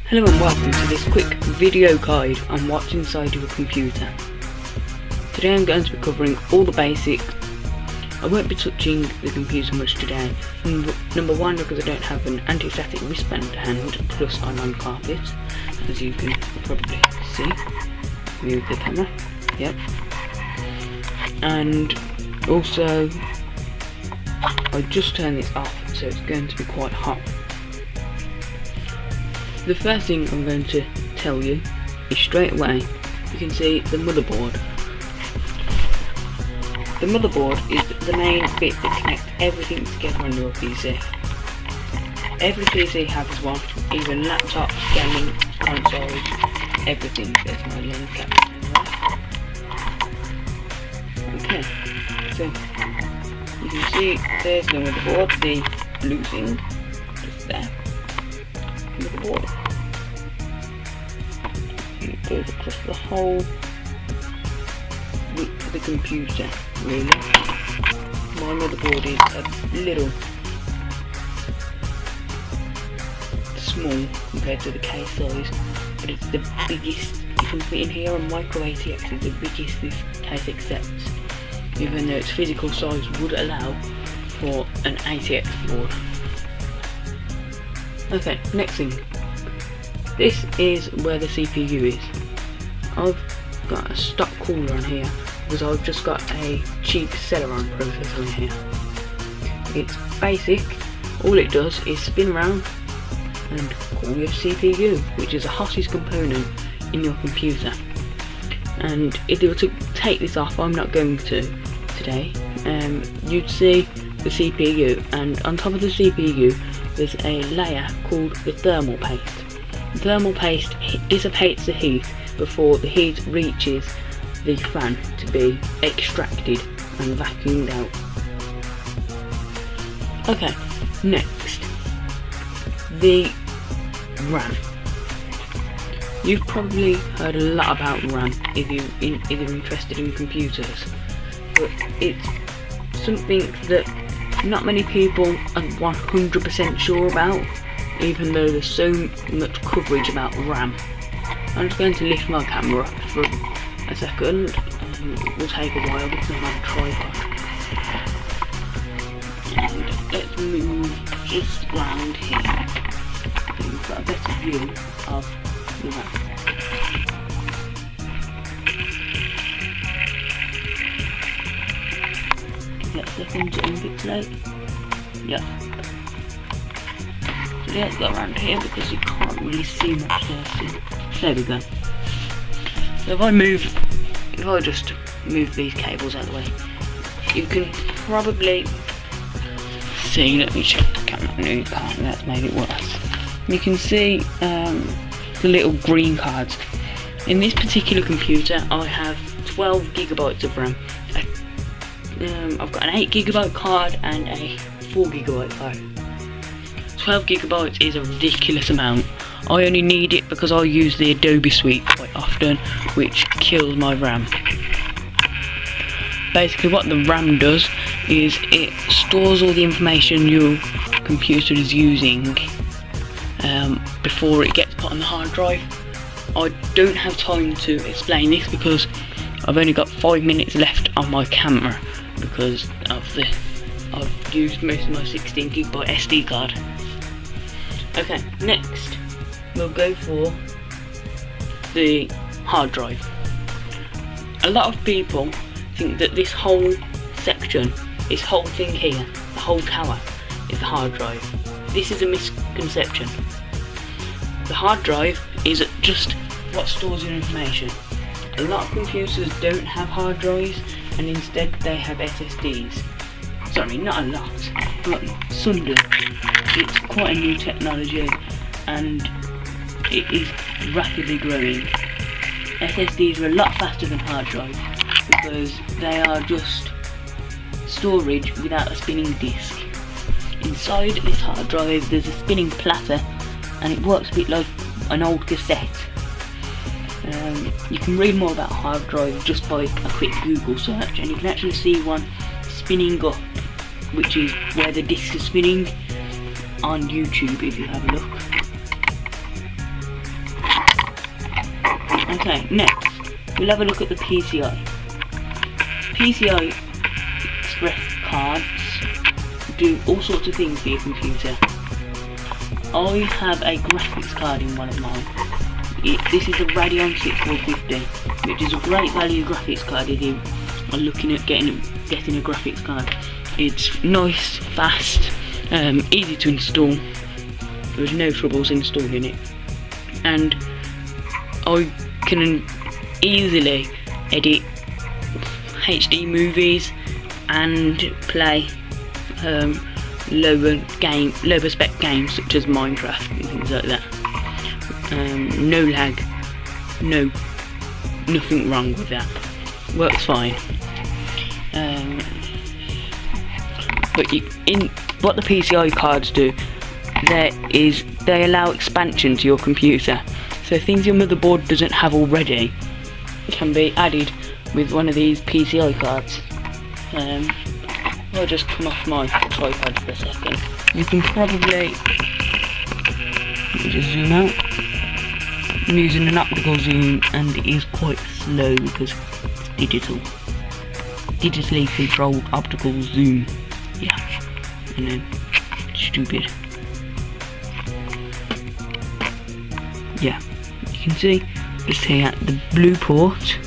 Hello and welcome to this quick video guide on what's inside your computer. Today I'm going to be covering all the basics. I won't be touching the computer much today. Number one, because I don't have an anti-static wristband to hand, plus I'm on carpet, as you can probably see. Move the camera. Yep. And also, I just turned this off, so it's going to be quite hot. The first thing I'm going to tell you is straight away, you can see the motherboard. The motherboard is the main bit that connects everything together on your PC. Every PC has one, even laptops, gaming consoles, everything. There's my lens cap anyway. Okay, so you can see there's the motherboard, the blue thing, just there. Motherboard. It goes across the whole width of the computer, really. My motherboard is a little small compared to the case size, but it's the biggest you can fit in here. A micro ATX is the biggest this case accepts, even though its physical size would allow for an ATX board. Okay, next thing. This is where the CPU is. I've got a stock cooler on here because I've just got a cheap Celeron processor in here. It's basic. All it does is spin around and cool your CPU, which is the hottest component in your computer. And if you were to take this off, I'm not going to today, you'd see the CPU, and on top of the CPU there's a layer called the thermal paste. The thermal paste dissipates the heat before the heat reaches the fan to be extracted and vacuumed out. Okay, next, the RAM. You've probably heard a lot about RAM if you're interested in computers, but it's something that not many people are 100% sure about, even though there's so much coverage about RAM. I'm just going to lift my camera up for a second. It will take a while because I'm on a tripod. And let's move just round here so you've got a better view of the RAM. Get a second to unpixelate. Yep. So let's go around here because you can't really see much there. There we go. So if I just move these cables out of the way, you can probably see, let me check the camera. No, you can't, that's made it worse. You can see the little green cards. In this particular computer I have 12 gigabytes of RAM. I've got an 8GB card and a 4GB card. 12 gigabytes is a ridiculous amount. I only need it because I use the Adobe Suite quite often, which kills my RAM. Basically what the RAM does is it stores all the information your computer is using before it gets put on the hard drive. I don't have time to explain this because I've only got 5 minutes left on my camera because I've used most of my 16GB SD card. Okay, next we'll go for the hard drive. A lot of people think that this whole section, this whole thing here, the whole tower, is the hard drive. This is a misconception. The hard drive is just what stores your information. A lot of computers don't have hard drives and instead they have SSDs. Sorry, not a lot, but some do. It's quite a new technology and it is rapidly growing. SSDs are a lot faster than hard drives because they are just storage without a spinning disk. Inside this hard drive there's a spinning platter and it works a bit like an old cassette. You can read more about hard drives just by a quick Google search, and you can actually see one spinning up, which is where the disc is spinning, on YouTube if you have a look. Okay, next we'll have a look at the PCI. PCI Express cards do all sorts of things for your computer. I have a graphics card in one of mine. This is a Radeon 6450, which is a great value graphics card if you are looking at getting a graphics card. It's nice, fast, easy to install. There's no troubles installing it, and I can easily edit HD movies and play lower spec games such as Minecraft and things like that. No lag, nothing wrong with that. Works fine. But what the PCI cards do, they allow expansion to your computer. So things your motherboard doesn't have already can be added with one of these PCI cards. I'll just come off my tripod for a second. You can probably, let me just zoom out. I'm using an optical zoom and it is quite slow because it's digitally controlled optical zoom. Yeah, and then stupid. Yeah, you can see just here the blue port,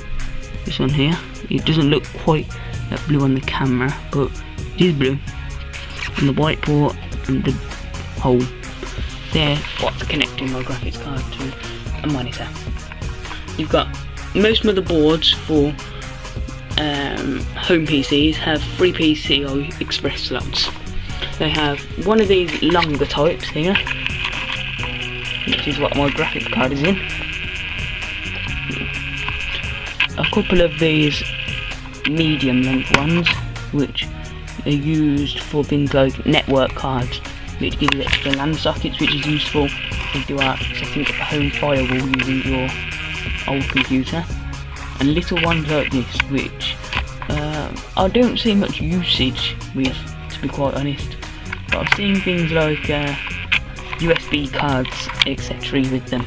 this one here, it doesn't look quite that blue on the camera, but it is blue. And the white port and the hole there, what's connecting my graphics card to a monitor. You've got most motherboards for home PCs have 3 PCI Express slots. They have one of these longer types here, which is what my graphics card is in. A couple of these medium length ones, which are used for things like network cards, which give you extra LAN sockets, which is useful if you are setting up a home firewall using your old computer. And little ones like this, which I don't see much usage with, to be quite honest, but I've seen things like USB cards, etc. with them.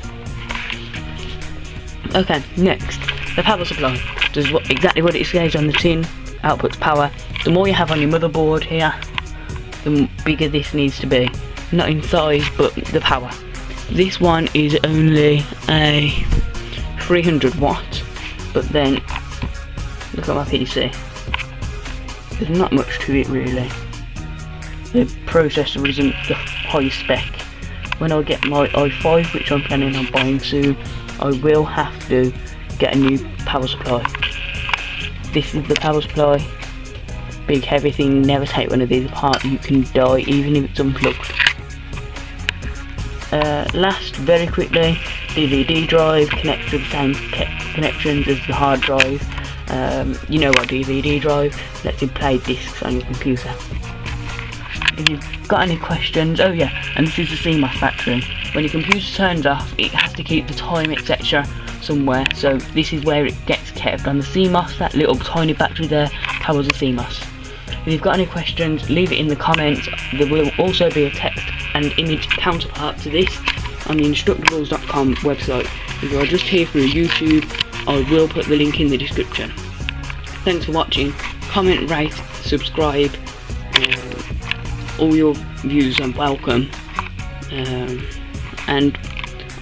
Okay, next, the power supply does exactly what it says on the tin, outputs power. The more you have on your motherboard here, the bigger this needs to be, not in size but the power. This one is only a 300 watt, but then look at my PC, there's not much to it really. The processor isn't the high spec. When I get my i5, which I'm planning on buying soon, I will have to get a new power supply. This is the power supply. Big heavy thing, never take one of these apart, you can die even if it's unplugged. Last, very quickly, DVD drive connects to the same connections as the hard drive. You know what DVD drive lets you play discs on your computer. If you've got any questions, oh yeah, and this is the CMOS battery. When your computer turns off, it has to keep the time, etc. somewhere, so this is where it gets kept on the CMOS. That little tiny battery there powers the CMOS. If you've got any questions, leave it in the comments. There will also be a text and image counterpart to this on the Instructables.com website. If you are just here through YouTube, I will put the link in the description. Thanks for watching. Comment, rate, subscribe. All your views are welcome. And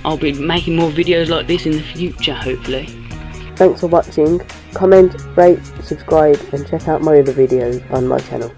I'll be making more videos like this in the future, hopefully. Thanks for watching. Comment, rate, subscribe and check out my other videos on my channel.